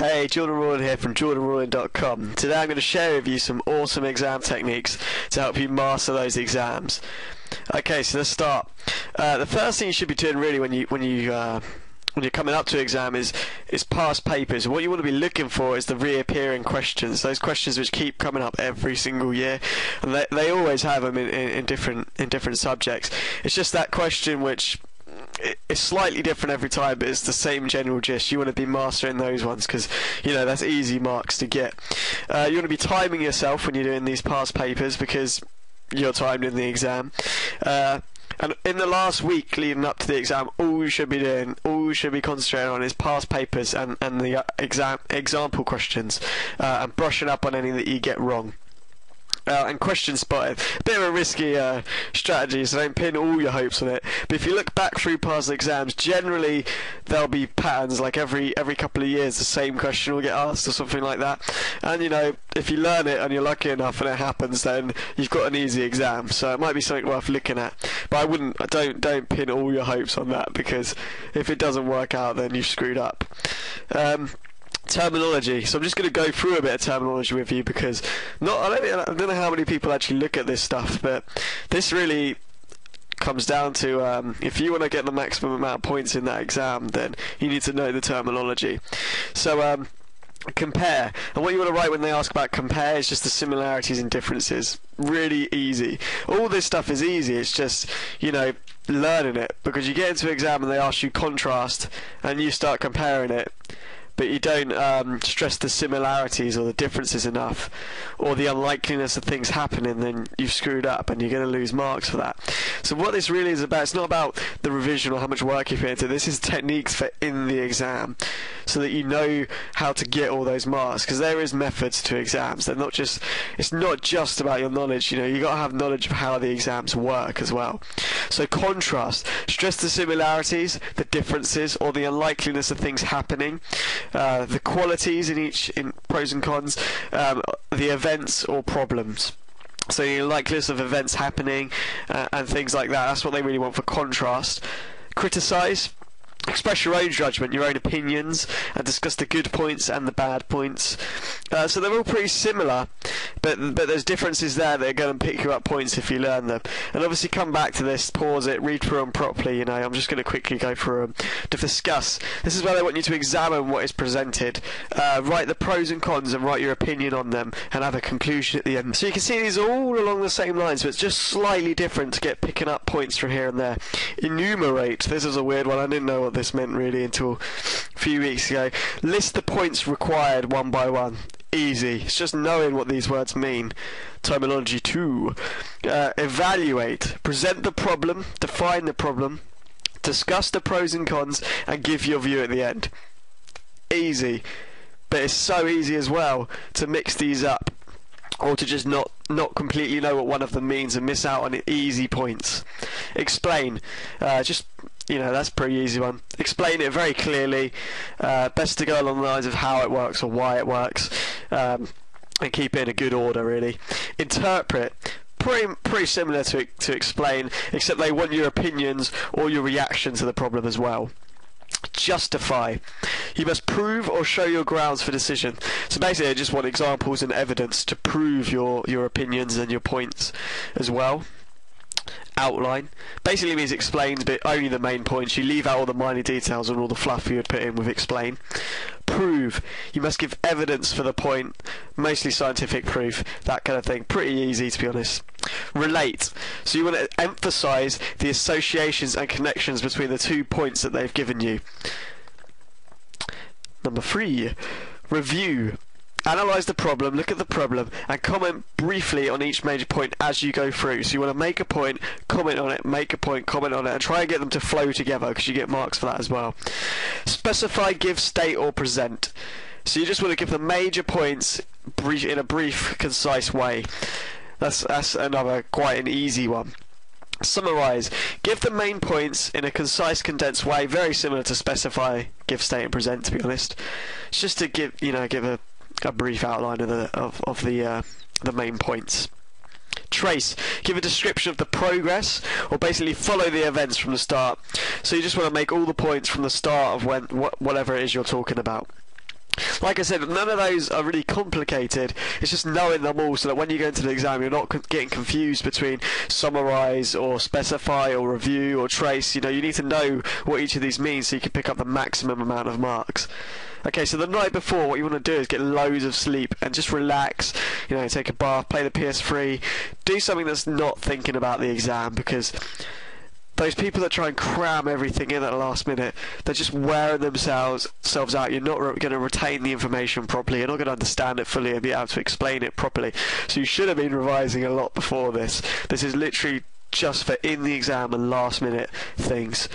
Hey, Jordan Rowland here from jordanrowland.com. Today I'm going to share with you some awesome exam techniques to help you master those exams. Okay, so let's start. The first thing you should be doing really when you're coming up to an exam is past papers. What you want to be looking for is the reappearing questions, those questions which keep coming up every single year, and they always have them in different subjects. It's just that question which it's slightly different every time, but it's the same general gist. You want to be mastering those ones because, you know, that's easy marks to get. You want to be timing yourself when you're doing these past papers because you're timed in the exam. And in the last week leading up to the exam, all you should be doing, all you should be concentrating on is past papers and the example questions, and brushing up on any that you get wrong. And question spotting, a bit of a risky strategy, so don't pin all your hopes on it. But if you look back through past exams, generally there'll be patterns, like every couple of years the same question will get asked or something like that. And you know, if you learn it and you're lucky enough and it happens, then you've got an easy exam. So it might be something worth looking at. But don't pin all your hopes on that, because if it doesn't work out, then you've screwed up. Terminology. So I'm just going to go through a bit of terminology with you because I don't know how many people actually look at this stuff, but this really comes down to if you want to get the maximum amount of points in that exam, then you need to know the terminology. So compare, and what you want to write when they ask about compare is just the similarities and differences. Really easy. All this stuff is easy, it's just, you know, learning it, because you get into an exam and they ask you contrast and you start comparing it, but you don't stress the similarities or the differences enough, or the unlikeliness of things happening, then you've screwed up and you're going to lose marks for that. So what this really is about, it's not about the revision or how much work you put into it. This is techniques for in the exam, so that you know how to get all those marks, because there is methods to exams. They're not just, it's not just about your knowledge, you know, you got to have knowledge of how the exams work as well. So contrast, stress the similarities, the differences, or the unlikeliness of things happening. The qualities in pros and cons, the events or problems. So the likeliness of events happening and things like that. That's what they really want for contrast. Criticise. Express your own judgment, your own opinions, and discuss the good points and the bad points. So they're all pretty similar, but there's differences there that are going to pick you up points if you learn them. And obviously come back to this, pause it, read through them properly. You know, I'm just going to quickly go through them to discuss. This is where they want you to examine what is presented, write the pros and cons and write your opinion on them, and have a conclusion at the end. So you can see these are all along the same lines, but it's just slightly different to get picking up points from here and there. Enumerate. This is a weird one. I didn't know what this meant really until a few weeks ago. List the points required one by one. Easy. It's just knowing what these words mean. Terminology 2. Evaluate. Present the problem, define the problem, discuss the pros and cons, and give your view at the end. Easy. But it's so easy as well to mix these up, or to just not completely know what one of them means and miss out on easy points. Explain. Just, you know, that's a pretty easy one. Explain it very clearly. Best to go along the lines of how it works or why it works, and keep it in a good order, really. Interpret. Pretty similar to explain, except they want your opinions or your reaction to the problem as well. Justify. You must prove or show your grounds for decision. So basically I just want examples and evidence to prove your opinions and your points as well. Outline. Basically means explains, but only the main points. You leave out all the minor details and all the fluff you would put in with explain. Prove. You must give evidence for the point, mostly scientific proof, that kind of thing. Pretty easy, to be honest. Relate. So you want to emphasise the associations and connections between the 2 points that they've given you. Number 3. Review. Analyse the problem, look at the problem, and comment briefly on each major point as you go through. So you want to make a point, comment on it, make a point, comment on it, and try and get them to flow together, because you get marks for that as well. Specify, give, state, or present. So you just want to give the major points in a brief, concise way. That's another quite an easy one. Summarise. Give the main points in a concise, condensed way, very similar to specify, give, state, and present, to be honest. It's just to give a brief outline of the main points. Trace. Give a description of the progress, or basically follow the events from the start. So you just want to make all the points from the start of whatever it is you're talking about. Like I said, none of those are really complicated. It's just knowing them all so that when you go into the exam, you're not getting confused between summarise or specify or review or trace. You need to know what each of these means so you can pick up the maximum amount of marks. Okay, so the night before, what you want to do is get loads of sleep and just relax, take a bath, play the PS3, do something that's not thinking about the exam, because those people that try and cram everything in at the last minute, they're just wearing themselves out. You're not going to retain the information properly. You're not going to understand it fully and be able to explain it properly. So you should have been revising a lot before this. This is literally just for in the exam and last minute things.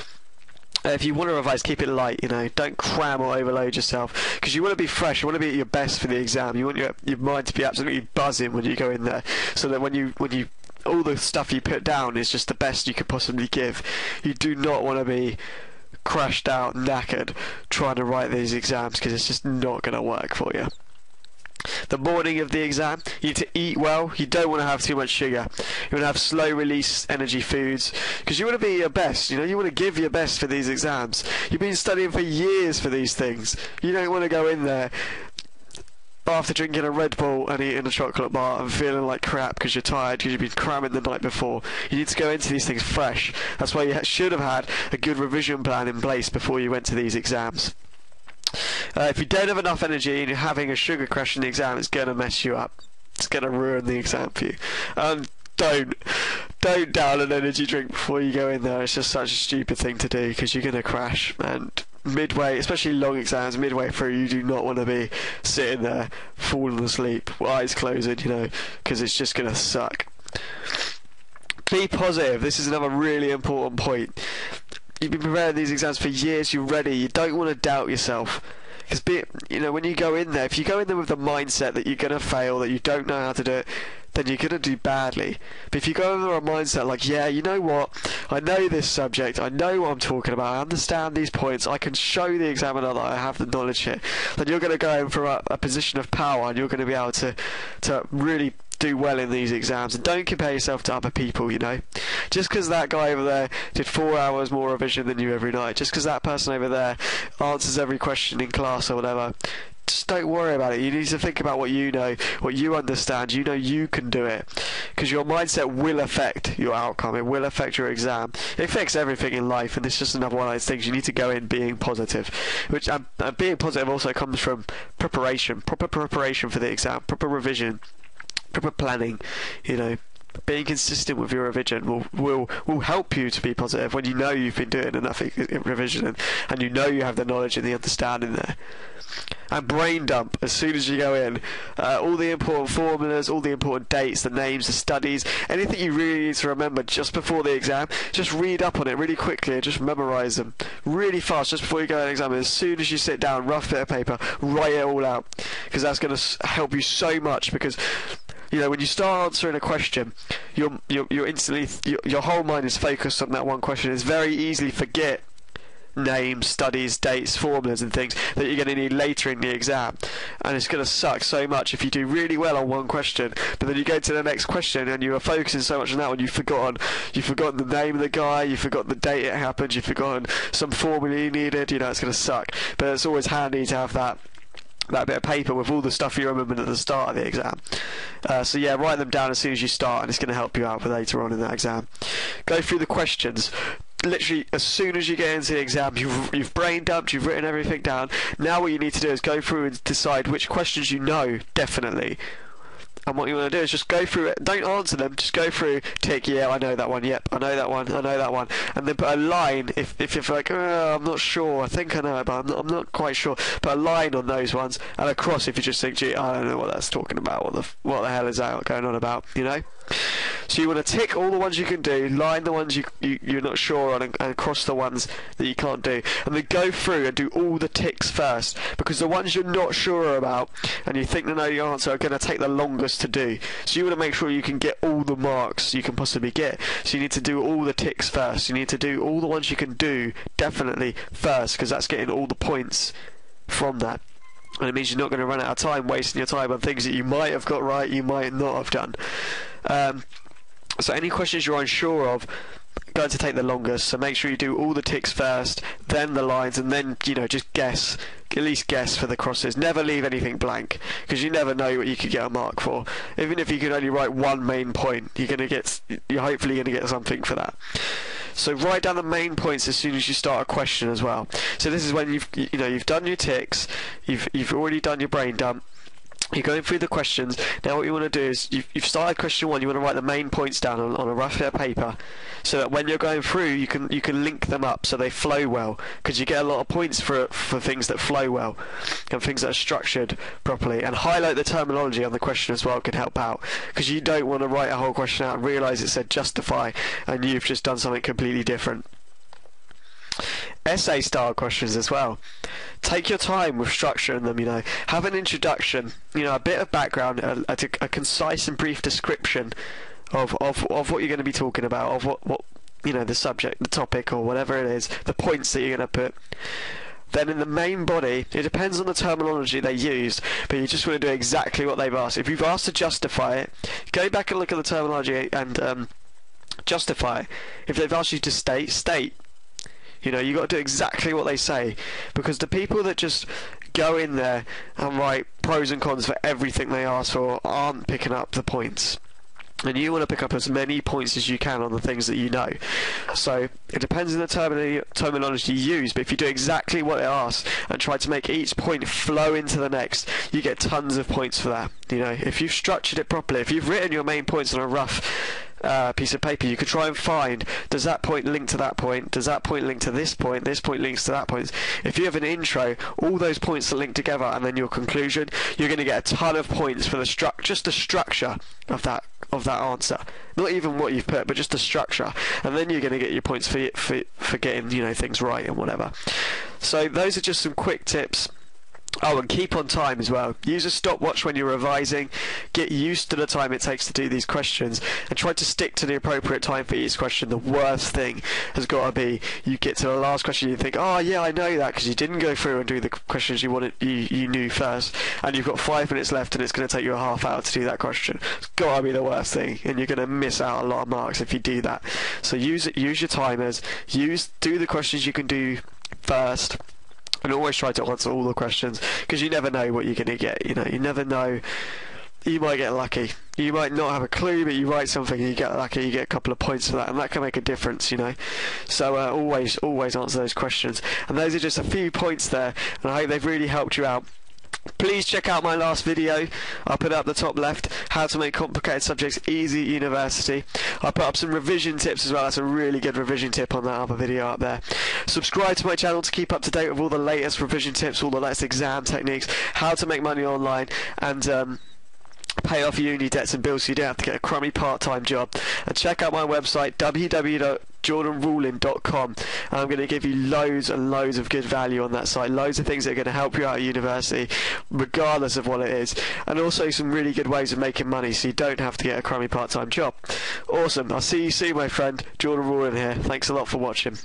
If you want to revise, keep it light, don't cram or overload yourself, because you want to be fresh, you want to be at your best for the exam, you want your mind to be absolutely buzzing when you go in there, so that when you all the stuff you put down is just the best you could possibly give. You do not want to be crashed out, knackered, trying to write these exams, because it's just not going to work for you. The morning of the exam, you need to eat well. You don't want to have too much sugar. You want to have slow release energy foods, because you want to be your best. You want to give your best for these exams. You've been studying for years for these things. You don't want to go in there after drinking a Red Bull and eating a chocolate bar and feeling like crap because you're tired because you've been cramming the night before. You need to go into these things fresh. That's why you should have had a good revision plan in place before you went to these exams. If you don't have enough energy and you're having a sugar crash in the exam, it's going to mess you up. It's going to ruin the exam for you. Don't down an energy drink before you go in there. It's just such a stupid thing to do, because you're going to crash. And midway, especially long exams, midway through, you do not want to be sitting there falling asleep, eyes closing, because it's just going to suck. Be positive. This is another really important point. You've been preparing these exams for years, you're ready, you don't want to doubt yourself. Because when you go in there, if you go in there with the mindset that you're going to fail, that you don't know how to do it, then you're going to do badly. But if you go in with a mindset like, yeah, you know what, I know this subject, I know what I'm talking about, I understand these points, I can show the examiner that I have the knowledge here, then you're going to go in for a position of power, and you're going to be able to really do well in these exams. And don't compare yourself to other people, just because that guy over there did 4 hours more revision than you every night, just because that person over there answers every question in class or whatever, just don't worry about it. You need to think about what you know, what you understand. You can do it, because your mindset will affect your outcome. It will affect your exam. It affects everything in life, and it's just another one of those things. You need to go in being positive, which being positive also comes from preparation, proper preparation for the exam, proper revision, proper planning. Being consistent with your revision will help you to be positive when you know you've been doing enough revision and you know you have the knowledge and the understanding there. And brain dump as soon as you go in. All the important formulas, all the important dates, the names, the studies, anything you really need to remember just before the exam, just read up on it really quickly and just memorise them really fast just before you go to the exam. And as soon as you sit down, rough bit of paper, write it all out, because that's going to help you so much. Because when you start answering a question, you're instantly, your whole mind is focused on that one question. It's very easy to forget names, studies, dates, formulas and things that you're going to need later in the exam, and it's going to suck so much if you do really well on one question, but then you go to the next question and you are focusing so much on that one, you've forgotten the name of the guy, you've forgotten the date it happened, you've forgotten some formula you needed. It's going to suck. But it's always handy to have that bit of paper with all the stuff you remembered at the start of the exam. So yeah, write them down as soon as you start, and it's going to help you out for later on in that exam. Go through the questions. Literally, as soon as you get into the exam, you've brain dumped, you've written everything down. Now what you need to do is go through and decide which questions you know definitely. And what you want to do is just go through it. Don't answer them. Just go through, tick, yeah, I know that one. Yep, I know that one. I know that one. And then put a line. If you're like, I'm not sure. I think I know it, but I'm not quite sure. Put a line on those ones and a cross if you just think, gee, I don't know what that's talking about. What the hell is that going on about? So you want to tick all the ones you can do, line the ones you're not sure on, and cross the ones that you can't do. And then go through and do all the ticks first, because the ones you're not sure about and you think to know the answer are going to take the longest to do. So you want to make sure you can get all the marks you can possibly get. So you need to do all the ticks first. You need to do all the ones you can do definitely first, because that's getting all the points from that. And it means you're not going to run out of time wasting your time on things that you might have got right, you might not have done. So any questions you're unsure of, going to take the longest, so make sure you do all the ticks first, then the lines, and then, you know, just guess, at least guess for the crosses. Never leave anything blank, because you never know what you could get a mark for. Even if you can only write one main point, you're hopefully going to get something for that. So write down the main points as soon as you start a question as well. So this is when you've done your ticks, you've already done your brain dump. You're going through the questions. Now what you want to do is, you've started question 1, you want to write the main points down on a rough bit of paper, so that when you're going through you can link them up so they flow well, because you get a lot of points for things that flow well and things that are structured properly. And highlight the terminology on the question as well can help out, because you don't want to write a whole question out and realise it said justify and you've just done something completely different. Essay style questions as well. Take your time with structuring them, you know. Have an introduction, you know, a bit of background, a concise and brief description of what you're going to be talking about, of what you know, the subject, the topic, or whatever it is, the points that you're going to put. Then in the main body, it depends on the terminology they used, but you just want to do exactly what they've asked. If you've asked to justify it, go back and look at the terminology and justify it. If they've asked you to state. You know, you got to do exactly what they say, because the people that just go in there and write pros and cons for everything they ask for aren't picking up the points. And you want to pick up as many points as you can on the things that you know. So it depends on the terminology you use, but if you do exactly what it asks and try to make each point flow into the next, you get tons of points for that. You know, if you've structured it properly, if you've written your main points on a rough piece of paper, you could try and find, does that point link to that point, does that point link to this point links to that point. If you have an intro, all those points are linked together, and then your conclusion, you're going to get a ton of points for just the structure of that answer, not even what you've put, but just the structure, and then you're going to get your points for getting, you know, things right and whatever. So those are just some quick tips. Oh, and keep on time as well. Use a stopwatch when you're revising. Get used to the time it takes to do these questions, and try to stick to the appropriate time for each question. The worst thing has got to be you get to the last question, you think, oh yeah, I know that, because you didn't go through and do the questions you knew first, and you've got 5 minutes left and it's going to take you a half hour to do that question. It's got to be the worst thing, and you're going to miss out a lot of marks if you do that. So use your timers. Do the questions you can do first. And always try to answer all the questions, because you never know what you're going to get. You know, you never know. You might get lucky. You might not have a clue, but you write something and you get lucky. You get a couple of points for that, and that can make a difference. You know, so always answer those questions. And those are just a few points there, and I hope they've really helped you out. Please check out my last video. I'll put it up the top left, how to make complicated subjects easy at university. I put up some revision tips as well. That's a really good revision tip on that other video up there. Subscribe to my channel to keep up to date with all the latest revision tips, all the latest exam techniques, how to make money online, and pay off uni debts and bills so you don't have to get a crummy part-time job. And check out my website, www.jordanruling.com, and I'm going to give you loads and loads of good value on that site, loads of things that are going to help you out at university regardless of what it is, and also some really good ways of making money so you don't have to get a crummy part-time job. Awesome. I'll see you soon, my friend. Jordan Ruling here. Thanks a lot for watching.